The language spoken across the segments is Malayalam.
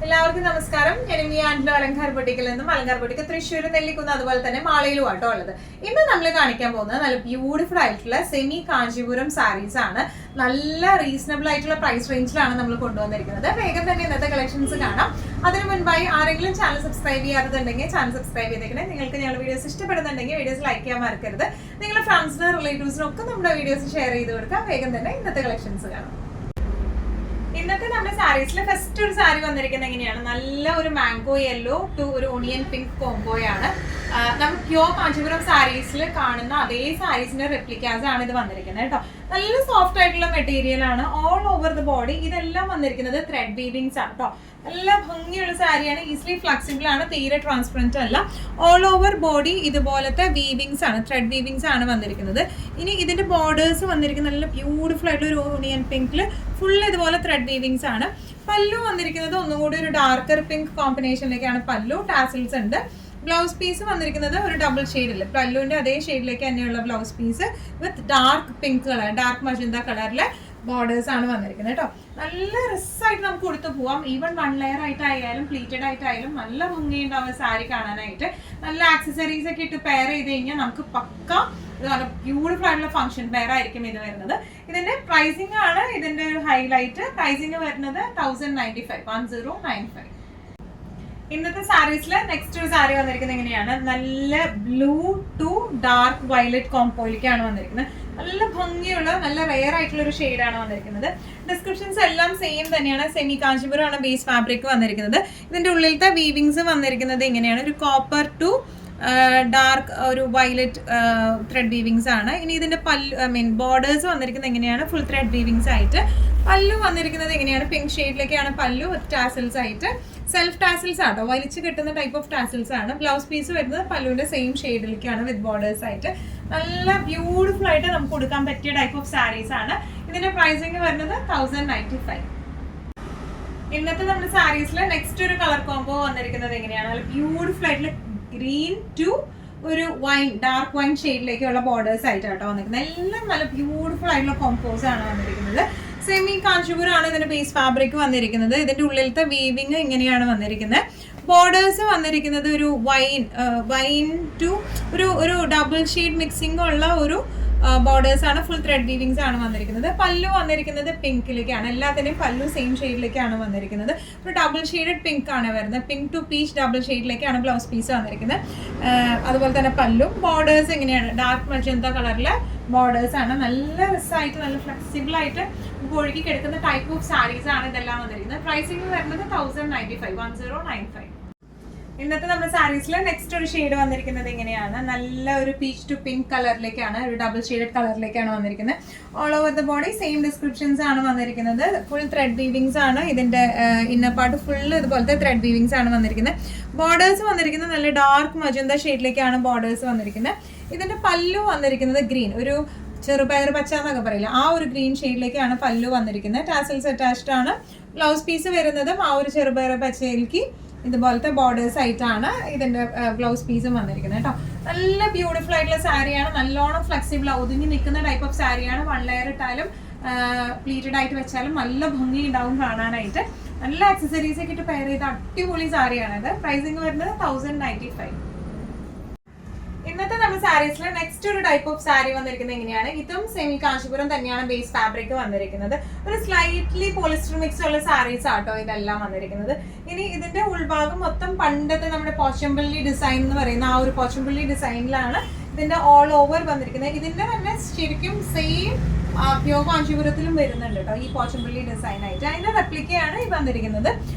എല്ലാവർക്കും നമസ്കാരം. ഞാൻ ആൻഡ്ലോ അലങ്കാർ ബൊട്ടിക്കിൽ നിന്നും അലങ്കാർ ബൊട്ടിക്ക് തൃശ്ശൂർ നെല്ലിക്കുന്ന് അതുപോലെ തന്നെ മാളയിലും ആട്ടോ ഉള്ളത്. ഇന്ന് നമ്മൾ കാണിക്കാൻ പോകുന്നത് നല്ല ബ്യൂട്ടിഫുൾ ആയിട്ടുള്ള സെമി കാഞ്ചീപുരം സാരീസ് ആണ്. നല്ല റീസണബിൾ ആയിട്ടുള്ള പ്രൈസ് റേഞ്ചിലാണ് നമ്മൾ കൊണ്ടുവന്നിരിക്കുന്നത്. വേഗം തന്നെ ഇന്നത്തെ കളക്ഷൻസ് കാണാം. അതിനു മുൻപായി ആരെങ്കിലും ചാനൽ സബ്സ്ക്രൈബ് ചെയ്യാത്തതുണ്ടെങ്കിൽ ചാനൽ സബ്സ്ക്രൈബ് ചെയ്തേക്കണേ. നിങ്ങൾക്ക് ഞങ്ങളുടെ വീഡിയോസ് ഇഷ്ടപ്പെടുന്നുണ്ടെങ്കിൽ വീഡിയോസ് ലൈക്ക് ചെയ്യാൻ മറക്കരുത്. നിങ്ങളുടെ ഫ്രണ്ട്സിനും റിലേറ്റീവ്സിനും ഒക്കെ നമ്മുടെ വീഡിയോസ് ഷെയർ ചെയ്ത് കൊടുക്കാം. വേഗം തന്നെ ഇന്നത്തെ കളക്ഷൻസ് കാണാം. ഇന്നത്തെ നമ്മുടെ സാരീസിൽ ഫസ്റ്റ് ഒരു സാരി വന്നിരിക്കുന്നത് എങ്ങനെയാണ്, നല്ല ഒരു മാംഗോ യെല്ലോ ടു ഒരു ഓണിയൻ പിങ്ക് കോംബോയാണ്. നമ്മൾ പ്യോർ കാഞ്ചീപുരം സാരീസിൽ കാണുന്ന അതേ സാരീസിന്റെ റെപ്ലിക്കാസ് ആണ് ഇത് വന്നിരിക്കുന്നത് കേട്ടോ. നല്ല സോഫ്റ്റ് ആയിട്ടുള്ള മെറ്റീരിയൽ ആണ്. ഓൾ ഓവർ ദ ബോഡി ഇതെല്ലാം വന്നിരിക്കുന്നത് ത്രെഡ് വീവിങ്സ് ആണ് കേട്ടോ. നല്ല ഭംഗിയുള്ള സാരിയാണ്. ഈസിലി ഫ്ലെക്സിബിൾ ആണ്, തീരെ ട്രാൻസ്പെറന്റ് അല്ല. ഓൾ ഓവർ ബോഡി ഇതുപോലത്തെ വീവിങ്സ് ആണ്, ത്രെഡ് വീവിങ്സ് ആണ് വന്നിരിക്കുന്നത്. ഇനി ഇതിന്റെ ബോർഡേഴ്സ് വന്നിരിക്കുന്നത് നല്ല ബ്യൂട്ടിഫുൾ ആയിട്ടുള്ള ഒരു ഓണിയൻ പിങ്കിൽ ഫുൾ ഇതുപോലെ ത്രെഡ് വീവിങ്സ് ആണ്. പല്ലു വന്നിരിക്കുന്നത് ഒന്നുകൂടി ഒരു ഡാർക്കർ പിങ്ക് കോമ്പിനേഷനിലേക്കാണ് പല്ലു. ടാസിൽസ് ഉണ്ട്. ബ്ലൗസ് പീസ് വന്നിരിക്കുന്നത് ഒരു ഡബിൾ ഷെയ്ഡിൽ പല്ലുവിന്റെ അതേ ഷെയ്ഡിലേക്ക് തന്നെയുള്ള blouse piece with dark pink colour, dark magenta കളറിലെ ബോർഡേഴ്സ് ആണ് വന്നിരിക്കുന്നത് കേട്ടോ. നല്ല രസമായിട്ട് നമുക്ക് കൊടുത്തു പോവാം. ഈവൻ 1 ലെയർ ആയിട്ടായാലും പ്ലീറ്റഡ് ആയിട്ടായാലും നല്ല ഭംഗിയുണ്ടാവും സാരി കാണാനായിട്ട്. നല്ല ആക്സസറീസ് ഒക്കെ ഇട്ട് പെയർ ചെയ്ത് കഴിഞ്ഞാൽ നമുക്ക് പക്ക ബ്യൂട്ടിഫുൾ ആയിട്ടുള്ള ഫംഗ്ഷൻ പെയർ ആയിരിക്കും ഇത് വരുന്നത്. ഇതിന്റെ പ്രൈസിംഗ് ആണ് ഇതിന്റെ ഒരു ഹൈലൈറ്റ്. പ്രൈസിംഗ് വരുന്നത് 1095. ഇന്നത്തെ സാരീസിൽ നെക്സ്റ്റ് ഒരു സാരി വന്നിരിക്കുന്നത് എങ്ങനെയാണ്, നല്ല ബ്ലൂ ടു ഡാർക്ക് വയലറ്റ് കോംബോയിലേക്കാണ് വന്നിരിക്കുന്നത്. നല്ല ഭംഗിയുള്ള നല്ല റെയർ ആയിട്ടുള്ള ഒരു ഷെയ്ഡാണ് വന്നിരിക്കുന്നത്. ഡിസ്ക്രിപ്ഷൻസ് എല്ലാം സെയിം തന്നെയാണ്. സെമി കാഞ്ചീപുരം ആണ് ബേസ് ഫാബ്രിക് വന്നിരിക്കുന്നത്. ഇതിന്റെ ഉള്ളിലത്തെ വീവിങ്സ് വന്നിരിക്കുന്നത് ഇങ്ങനെയാണ്, ഒരു കോപ്പർ ടു ഡാർക്ക് ഒരു വയലറ്റ് ത്രെഡ് വീവിങ്സ് ആണ്. ഇനി ഇതിന്റെ ബോർഡേഴ്സ് വന്നിരിക്കുന്നത് എങ്ങനെയാണ്, ഫുൾ ത്രെഡ് വീവിങ്സ് ആയിട്ട്. പല്ലു വന്നിരിക്കുന്നത് എങ്ങനെയാണ്, പിങ്ക് ഷെയ്ഡിലേക്കാണ് പല്ലു വിത്ത് ടാസിൽസ് ആയിട്ട്. സെൽഫ് ടാസിൽസ് ആട്ടോ, വലിച്ച് കിട്ടുന്ന ടൈപ്പ് ഓഫ് ടാസിൽസ് ആണ്. ബ്ലൗസ് പീസ് വരുന്നത് പല്ലുവിന്റെ സെയിം ഷെയ്ഡിലേക്കാണ് വിത്ത് ബോർഡേഴ്സ് ആയിട്ട്. നല്ല ബ്യൂട്ടിഫുൾ ആയിട്ട് നമുക്ക് കൊടുക്കാൻ പറ്റിയ ടൈപ്പ് ഓഫ് സാരീസ് ആണ്. ഇതിന്റെ പ്രൈസിംഗ് വരുന്നത് 1095. ഇന്നത്തെ നമ്മുടെ സാരീസിൽ നെക്സ്റ്റ് ഒരു കളർ കോംബോ വന്നിരിക്കുന്നത് എങ്ങനെയാണ്, നല്ല ബ്യൂട്ടിഫുൾ ആയിട്ടുള്ള ഗ്രീൻ ടു ഒരു വൈൻ ഡാർക്ക് വൈൻ ഷെയ്ഡിലേക്കുള്ള ബോർഡേഴ്സ് ആയിട്ടാട്ടോ വന്നിരിക്കുന്നത്. എല്ലാം നല്ല ബ്യൂട്ടിഫുൾ ആയിട്ടുള്ള കോംബോസ് ആണ് വന്നിരിക്കുന്നത്. സെമി കാഞ്ചീപുരം ആണ് ഇതിന്റെ ബേസ് ഫാബ്രിക് വന്നിരിക്കുന്നത്. ഇതിന്റെ ഉള്ളിലത്തെ വീവിങ് ഇങ്ങനെയാണ് വന്നിരിക്കുന്നത്. ബോർഡേഴ്സ് വന്നിരിക്കുന്നത് ഒരു വൈൻ ടു ഒരു ഡബിൾ ഷെയ്ഡ് മിക്സിംഗ് ഉള്ള ഒരു ബോർഡേഴ്സ് ആണ്. ഫുൾ ത്രെഡ് വീവിങ്സ് ആണ് വന്നിരിക്കുന്നത്. പല്ലു വന്നിരിക്കുന്നത് പിങ്കിലേക്കാണ്. എല്ലാത്തിന്റെയും പല്ലു സെയിം ഷെയ്ഡിലേക്കാണ് വന്നിരിക്കുന്നത്. ഒരു ഡബിൾ ഷെയ്ഡഡ് പിങ്ക് ആണ് വരുന്നത്. പിങ്ക് ടു പീച്ച് ഡബിൾ ഷെയ്ഡിലേക്കാണ് ബ്ലൗസ് പീസ് വന്നിരിക്കുന്നത്. അതുപോലെ തന്നെ പല്ലു ബോർഡേഴ്സ് എങ്ങനെയാണ്, ഡാർക്ക് മജന്ത കളറിലെ ബോർഡേഴ്സ് ആണ്. നല്ല രസമായിട്ട് നല്ല ഫ്ലെക്സിബിൾ ആയിട്ട് ഒഴുകി കിടക്കുന്ന ടൈപ്പ് ഓഫ് സാരീസ് ആണ് ഇതെല്ലാം വന്നിരിക്കുന്നത്. പ്രൈസിംഗ് വരുന്നത് 1095. ഇന്നത്തെ നമ്മുടെ സാരീസിൽ നെക്സ്റ്റ് ഒരു ഷെയ്ഡ് വന്നിരിക്കുന്നത് എങ്ങനെയാണ്, നല്ല ഒരു പീച്ച് ടു പിങ്ക് കളറിലേക്കാണ്, ഒരു ഡബിൾ ഷെയ്ഡഡ് കളറിലേക്കാണ് വന്നിരിക്കുന്നത്. All over the body same descriptions ആണ് വന്നിരിക്കുന്നത്. ഫുൾ ത്രെഡ് വീവിങ്സ് ആണ്. ഇതിന്റെ ഇന്നർ പാർട്ട് ഫുൾ ഇതുപോലത്തെ ത്രെഡ് വീവിങ്സ് ആണ് വന്നിരിക്കുന്നത്. ബോർഡേഴ്സ് വന്നിരിക്കുന്നത് നല്ല ഡാർക്ക് മജന്ത ഷെയ്ഡിലേക്കാണ് ബോർഡേഴ്സ് വന്നിരിക്കുന്നത്. ഇതിന്റെ പല്ലു വന്നിരിക്കുന്നത് ഗ്രീൻ, ഒരു ചെറുപയർ പച്ച എന്നൊക്കെ പറയില്ല, ആ ഒരു ഗ്രീൻ ഷെയ്ഡിലേക്കാണ് പല്ലു വന്നിരിക്കുന്നത്. ടാസൽസ് അറ്റാച്ച്ഡ് ആണ്. ബ്ലൗസ് പീസ് വരുന്നതും ആ ഒരു ചെറുപയർ പച്ചയിലേക്ക് ഇതുപോലത്തെ ബോർഡേഴ്സ് ആയിട്ടാണ് ഇതിന്റെ ബ്ലൗസ് പീസും വന്നിരിക്കുന്നത് കേട്ടോ. നല്ല ബ്യൂട്ടിഫുൾ ആയിട്ടുള്ള സാരിയാണ്. നല്ലോണം ഫ്ലെക്സിബിൾ ഒതുങ്ങി നിൽക്കുന്ന ടൈപ്പ് ഓഫ് സാരിയാണ്. 1 ലെയർ ഇട്ടാലും പ്ലീറ്റഡ് ആയിട്ട് വെച്ചാലും നല്ല ഭംഗി ഉണ്ടാവും കാണാനായിട്ട്. നല്ല ആക്സസറീസ് ഒക്കെ ഇട്ട് പെയർ ചെയ്ത അടിപൊളി സാരിയാണ് ഇത്. പ്രൈസിംഗ് വരുന്നത് 1095. ഇന്നത്തെ നമ്മുടെ സാരീസിൽ നെക്സ്റ്റ് ഒരു ടൈപ്പ് ഓഫ് സാരി വന്നിരിക്കുന്നത് എങ്ങനെയാണ്, ഇതും സെമി കാഞ്ചീപുരം തന്നെയാണ് ബേസ് ഫാബ്രിക് വന്നിരിക്കുന്നത്. ഒരു സ്ലൈറ്റ്ലി പോളിസ്റ്റർ മിക്സ് ഉള്ള സാരീസ് ആട്ടോ ഇതെല്ലാം വന്നിരിക്കുന്നത്. ഇനി ഇതിന്റെ ഉൾഭാഗം മൊത്തം പണ്ടത്തെ നമ്മുടെ പോച്ചമ്പള്ളി ഡിസൈൻ എന്ന് പറയുന്ന ആ ഒരു പോച്ചമ്പള്ളി ഡിസൈനിലാണ് ഇതിന്റെ ഓൾ ഓവർ വന്നിരിക്കുന്നത്. ഇതിന്റെ തന്നെ ശരിക്കും സെയിം പ്യോർ കാഞ്ചീപുരത്തിലും വരുന്നുണ്ട് കേട്ടോ ഈ പോച്ചമ്പള്ളി ഡിസൈൻ ആയിട്ട്. അതിന്റെ റെപ്ലിക്കയാണ് ഈ വന്നിരിക്കുന്നത്.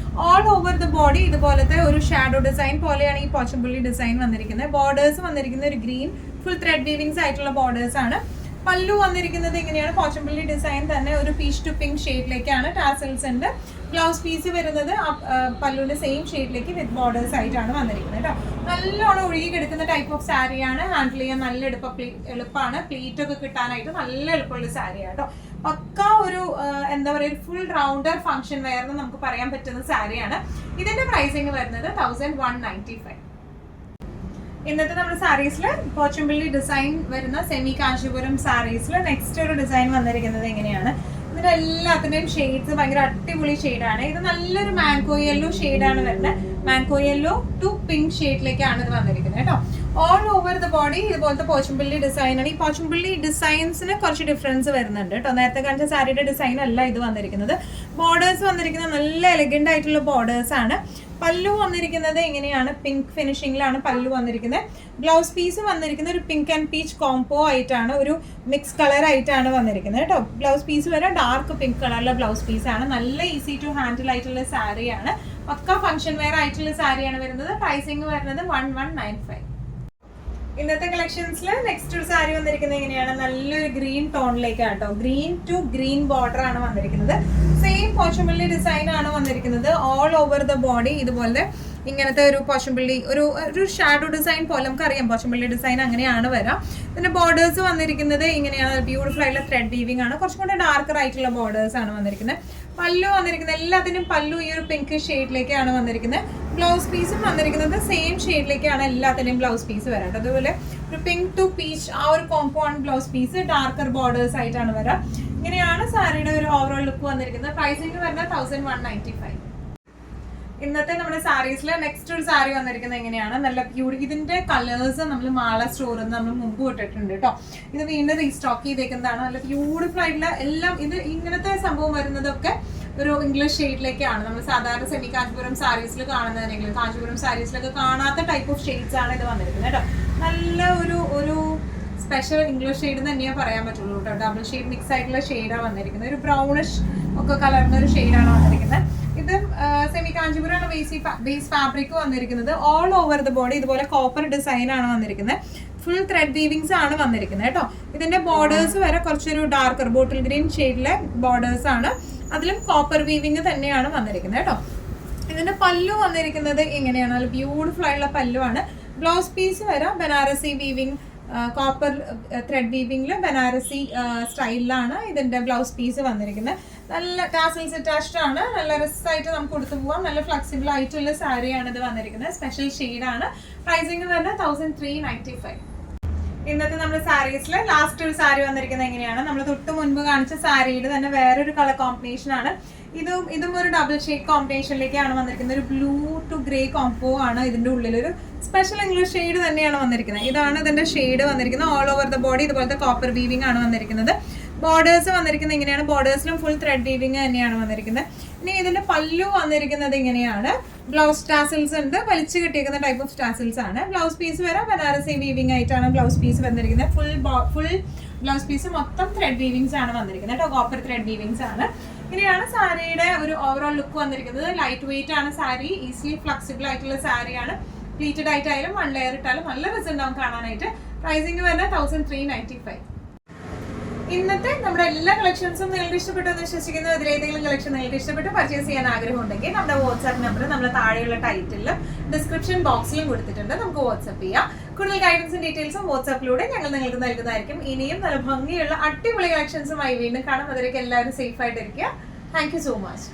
ഓൾ ഓവർ ദ ബോഡി ഇതുപോലത്തെ ഒരു ഷാഡോ ഡിസൈൻ പോലെയാണ് ഈ പോച്ചമ്പള്ളി ഡിസൈൻ വന്നിരിക്കുന്നത്. ബോർഡേഴ്സ് വന്നിരിക്കുന്നത് ഒരു ഗ്രീൻ ഫുൾ ത്രെഡ് വീവിങ്സ് ആയിട്ടുള്ള ബോർഡേഴ്സ് ആണ്. പല്ലു വന്നിരിക്കുന്നത് എങ്ങനെയാണ്, പോച്ചമ്പള്ളി ഡിസൈൻ തന്നെ ഒരു പീച്ച് ടു പിങ്ക് ഷെയ്ഡിലേക്കാണ്. ടാസൽസ് ഉണ്ട്. ബ്ലൗസ് പീസ് വരുന്നത് പല്ലുവിന്റെ സെയിം ഷെയ്ഡിലേക്ക് വിത്ത് ബോർഡേഴ്സ് ആയിട്ടാണ് വന്നിരിക്കുന്നത് കേട്ടോ. നല്ലോണം ഒഴുകി കിടക്കുന്ന ടൈപ്പ് ഓഫ് സാരിയാണ്. ഹാൻഡിൽ ചെയ്യാൻ നല്ല എളുപ്പമാണ്. പ്ലീറ്റ് ഒക്കെ കിട്ടാനായിട്ട് നല്ല എളുപ്പമുള്ള സാരിയാണ് കേട്ടോ. പക്ക ഒരു എന്താ പറയുക, ഒരു ഫുൾ റൗണ്ടർ ഫംഗ്ഷൻ വെയർ എന്ന് നമുക്ക് പറയാൻ പറ്റുന്ന സാരിയാണ്. ഇതിന്റെ പ്രൈസിങ് വരുന്നത് 1195. ഇന്നത്തെ നമ്മുടെ സാരീസിൽ പോച്ചമ്പള്ളി ഡിസൈൻ വരുന്ന സെമി കാഞ്ചീപുരം സാരീസിൽ നെക്സ്റ്റ് ഒരു ഡിസൈൻ വന്നിരിക്കുന്നത് എങ്ങനെയാണ്, ഇതിന്റെ എല്ലാത്തിന്റെയും ഷെയ്ഡ്സ് ഭയങ്കര അടിപൊളി ഷെയ്ഡാണ്. ഇത് നല്ലൊരു മാംഗോ യെല്ലോ ഷെയ്ഡാണ് വരുന്നത്. മാംഗോ യെല്ലോ ടു പിങ്ക് ഷെയ്ഡിലേക്കാണ് ഇത് വന്നിരിക്കുന്നത് കേട്ടോ. ഓൾ ഓവർ ദ ബോഡി ഇതുപോലത്തെ പോച്ചമ്പള്ളി ഡിസൈൻ ആണ്. ഈ പോച്ചമ്പള്ളി ഡിസൈൻസിന് കുറച്ച് ഡിഫറൻസ് വരുന്നുണ്ട് കേട്ടോ. നേരത്തെ കാണിച്ച സാരിയുടെ ഡിസൈൻ അല്ല ഇത് വന്നിരിക്കുന്നത്. ബോർഡേഴ്സ് വന്നിരിക്കുന്നത് നല്ല എലഗന്റ് ആയിട്ടുള്ള ബോർഡേഴ്സ് ആണ്. പല്ലു വന്നിരിക്കുന്നത് എങ്ങനെയാണ്, പിങ്ക് ഫിനിഷിംഗിലാണ് പല്ലു വന്നിരിക്കുന്നത്. ബ്ലൗസ് പീസ് വന്നിരിക്കുന്നത് ഒരു പിങ്ക് ആൻഡ് പീച്ച് കോംബോ ആയിട്ടാണ്, ഒരു മിക്സ് കളർ ആയിട്ടാണ് വന്നിരിക്കുന്നത് കേട്ടോ. ബ്ലൗസ് പീസ് വരെ ഡാർക്ക് പിങ്ക് കളറിലെ ബ്ലൗസ് പീസ് ആണ്. നല്ല ഈസി ടു ഹാൻഡിൽ ആയിട്ടുള്ള സാരിയാണ്. പക്ക ഫംഗ്ഷൻ വെയർ ആയിട്ടുള്ള സാരിയാണ് വരുന്നത്. പ്രൈസിങ് വരുന്നത് 1195. ഇന്നത്തെ കളക്ഷൻസിൽ നെക്സ്റ്റ് ഒരു സാരി വന്നിരിക്കുന്നത് എങ്ങനെയാണ്, നല്ലൊരു ഗ്രീൻ ടോണിലേക്ക് കേട്ടോ. ഗ്രീൻ ടു ഗ്രീൻ ബോർഡർ ആണ് വന്നിരിക്കുന്നത്. സെയിം പോച്ചമ്പള്ളി ഡിസൈൻ ആണ് വന്നിരിക്കുന്നത്. ഓൾ ഓവർ ദ ബോഡി ഇതുപോലെ ഇങ്ങനത്തെ ഒരു പോച്ചമ്പള്ളി ഒരു ഷാഡോ ഡിസൈൻ പോലെ നമുക്കറിയാം പോച്ചമ്പള്ളി ഡിസൈൻ അങ്ങനെയാണ് വരാം. പിന്നെ ബോർഡേഴ്സ് വന്നിരിക്കുന്നത് ഇങ്ങനെയാണ്, ബ്യൂട്ടിഫുൾ ആയിട്ടുള്ള ത്രെഡ് വീവിംഗ് ആണ്. കുറച്ചും കൂടെ ഡാർക്കർ ആയിട്ടുള്ള ബോർഡേഴ്സ് ആണ് വന്നിരിക്കുന്നത്. പല്ലു വന്നിരിക്കുന്നത് എല്ലാത്തിനും പല്ലു ഈ ഒരു പിങ്ക് ഷെയ്ഡിലേക്കാണ് വന്നിരിക്കുന്നത്. ബ്ലൗസ് പീസും വന്നിരിക്കുന്നത് സെയിം ഷെയ്ഡിലേക്കാണ് എല്ലാത്തിനും ബ്ലൗസ് പീസ് വരാം. അതുപോലെ ഒരു പിങ്ക് ടു പീച്ച് ആ ഒരു കോംബോ ആണ് ബ്ലൗസ് പീസ്. ഡാർക്കർ ബോർഡേഴ്സ് ആയിട്ടാണ് വരാം. ഇങ്ങനെയാണ് സാരിയുടെ ഒരു ഓവറോൾ ലുക്ക് വന്നിരിക്കുന്നത്. പ്രൈസിംഗ് വരുന്നത് 1195. ഇന്നത്തെ നമ്മുടെ സാരീസിൽ നെക്സ്റ്റ് ഒരു സാരി വന്നിരിക്കുന്നത് എങ്ങനെയാണ്, നല്ല ബ്യൂട്ടി. ഇതിന്റെ കളേഴ്സ് നമ്മൾ മാള സ്റ്റോറിൽ നിന്ന് നമ്മൾ മുമ്പ് ഇട്ടിട്ടുണ്ട് കേട്ടോ. ഇത് വീണ്ടും റീസ്റ്റോക്ക് ചെയ്തേക്കുന്നതാണ്. നല്ല ബ്യൂട്ടിഫുൾ ആയിട്ടുള്ള എല്ലാം. ഇത് ഇങ്ങനത്തെ സംഭവം വരുന്നതൊക്കെ ഒരു ഇംഗ്ലീഷ് ഷെയ്ഡിലേക്കാണ്. നമ്മൾ സാധാരണ സെമി കാഞ്ചീപുരം സാരീസിൽ കാണുന്നതിനെങ്കിലും കാഞ്ചീപുരം സാരീസിലൊക്കെ കാണാത്ത ടൈപ്പ് ഓഫ് ഷെയ്ഡ്സ് ആണ് ഇത് വന്നിരിക്കുന്നത് കേട്ടോ. നല്ല ഒരു സ്പെഷ്യൽ ഇംഗ്ലീഷ് ഷെയ്ഡ് തന്നെയാണ് പറയാൻ പറ്റുള്ളൂ കേട്ടോ. ഡബിൾ ഷെയ്ഡ് മിക്സ് ആയിട്ടുള്ള ഷെയ്ഡാണ് വന്നിരിക്കുന്നത്. ഒരു ബ്രൗണിഷ് ഒക്കെ കലർന്ന ഒരു ഷെയ്ഡാണ് വന്നിരിക്കുന്നത്. ഇത് സെമി കാഞ്ചീപുരമാണ് ബേസ് ഫാബ്രിക് വന്നിരിക്കുന്നത്. ഓൾ ഓവർ ദ ബോഡി ഇതുപോലെ കോപ്പർ ഡിസൈൻ ആണ് വന്നിരിക്കുന്നത്. ഫുൾ ത്രെഡ് വീവിങ്സ് ആണ് വന്നിരിക്കുന്നത് കേട്ടോ. ഇതിന്റെ ബോർഡേഴ്സ് വരെ കുറച്ചൊരു ഡാർക്കർ ബോട്ടിൽ ഗ്രീൻ ഷെയ്ഡിലെ ബോർഡേഴ്സ് ആണ്. അതിലും കോപ്പർ വീവിങ് തന്നെയാണ് വന്നിരിക്കുന്നത് കേട്ടോ. ഇതിന്റെ പല്ലു വന്നിരിക്കുന്നത് ഇങ്ങനെയാണ്, നല്ല ബ്യൂട്ടിഫുൾ ആയിട്ടുള്ള പല്ലുവാണ്. ബ്ലൗസ് പീസ് വരെ ബനാറസി വീവിങ്, കോപ്പർ ത്രെഡ് വീവിംഗിൽ ബനാറസി സ്റ്റൈലിലാണ് ഇതിന്റെ ബ്ലൗസ് പീസ് വന്നിരിക്കുന്നത്. നല്ല ടാസൽസ് അറ്റാച്ച്ഡ് ആണ്. നല്ല രസമായിട്ട് നമുക്ക് കൊടുത്തു പോവാം. നല്ല ഫ്ലെക്സിബിൾ ആയിട്ടുള്ള സാരിയാണ് ഇത് വന്നിരിക്കുന്നത്. സ്പെഷ്യൽ ഷെയ്ഡാണ്. പ്രൈസിംഗ് വരുന്നത് 1395. ഇന്നത്തെ നമ്മുടെ സാരീസിൽ ലാസ്റ്റ് ഒരു സാരി വന്നിരിക്കുന്നത് എങ്ങനെയാണ്, നമ്മൾ തൊട്ട് മുൻപ് കാണിച്ച സാരിയുടെ തന്നെ വേറൊരു കളർ കോമ്പിനേഷൻ ആണ്. ഇതും ഒരു ഡബിൾ ഷെയ്ഡ് കോമ്പിനേഷനിലേക്കാണ് വന്നിരിക്കുന്നത്. ഒരു ബ്ലൂ ടു ഗ്രേ കോംബോ ആണ്. ഇതിന്റെ ഉള്ളിലൊരു സ്പെഷ്യൽ ഇംഗ്ലീഷ് ഷെയ്ഡ് തന്നെയാണ് വന്നിരിക്കുന്നത്. ഇതാണ് ഇതിന്റെ ഷെയ്ഡ് വന്നിരിക്കുന്നത്. ഓൾ ഓവർ ദ ബോഡി ഇതുപോലത്തെ കോപ്പർ വീവിംഗ് ആണ് വന്നിരിക്കുന്നത്. ബോർഡേഴ്സ് വന്നിരിക്കുന്നത് ഇങ്ങനെയാണ്. ബോർഡേഴ്സിലും ഫുൾ ത്രെഡ് വീവിംഗ് തന്നെയാണ് വന്നിരിക്കുന്നത്. ഇനി ഇതിന്റെ പല്ലു വന്നിരിക്കുന്നത് ഇങ്ങനെയാണ്. ബ്ലൗസ് ടാസിൽസ് ഉണ്ട്, വലിച്ചു കിട്ടിയിരിക്കുന്ന ടൈപ്പ് ഓഫ് ടാസിൽസ് ആണ്. ബ്ലൗസ് പീസ് വരെ ബനാറസി വീവിംഗ് ആയിട്ടാണ് ബ്ലൗസ് പീസ് വന്നിരിക്കുന്നത്. ഫുൾ ബ്ലൗസ് പീസ് മൊത്തം ത്രെഡ് വീവിങ്സ് ആണ് വന്നിരിക്കുന്നത് കേട്ടോ. കോപ്പർ ത്രെഡ് വീവിങ്സ് ആണ്. ഇങ്ങനെയാണ് സാരിയുടെ ഒരു ഓവറോൾ ലുക്ക് വന്നിരിക്കുന്നത്. ലൈറ്റ് വെയിറ്റ് ആണ് സാരി. ഈസിലി ഫ്ലെക്സിബിൾ ആയിട്ടുള്ള സാരിയാണ്. പ്ലീറ്റഡ് ആയിട്ടായാലും വൺ ലെയർ ഇട്ടാലും നല്ല റിസൾട്ട് ഉണ്ടാവും കാണാനായിട്ട്. പ്രൈസിംഗ് വരുന്നത് 1395. ഇന്നത്തെ നമ്മുടെ എല്ലാ കളക്ഷൻസും നിങ്ങൾക്ക് ഇഷ്ടപ്പെട്ടു എന്ന് വിശ്വസിക്കുന്നു. ഇതിലേതെങ്കിലും കളക്ഷൻ നിങ്ങൾക്ക് ഇഷ്ടപ്പെട്ട് പർച്ചേസ് ചെയ്യാൻ ആഗ്രഹം ഉണ്ടെങ്കിൽ നമ്മുടെ വാട്സ്ആപ്പ് നമ്പർ നമ്മൾ താഴെയുള്ള ടൈറ്റിലും ഡിസ്ക്രിപ്ഷൻ ബോക്സിലും കൊടുത്തിട്ടുണ്ട്. നമുക്ക് വാട്സ്ആപ്പ് ചെയ്യാം. കൂടുതൽ ഗൈഡൻസും ഡീറ്റെയിൽസും വാട്സ്ആപ്പിലൂടെ ഞങ്ങൾ നിങ്ങൾക്ക് നൽകുന്നതായിരിക്കും. ഇനിയും നല്ല ഭംഗിയുള്ള അടിപൊളി കളക്ഷൻസുമായി വീണ്ടും കാണാം. അതിലേക്ക് എല്ലാവരും സേഫ് ആയിട്ടിരിക്കുക. Thank you so much.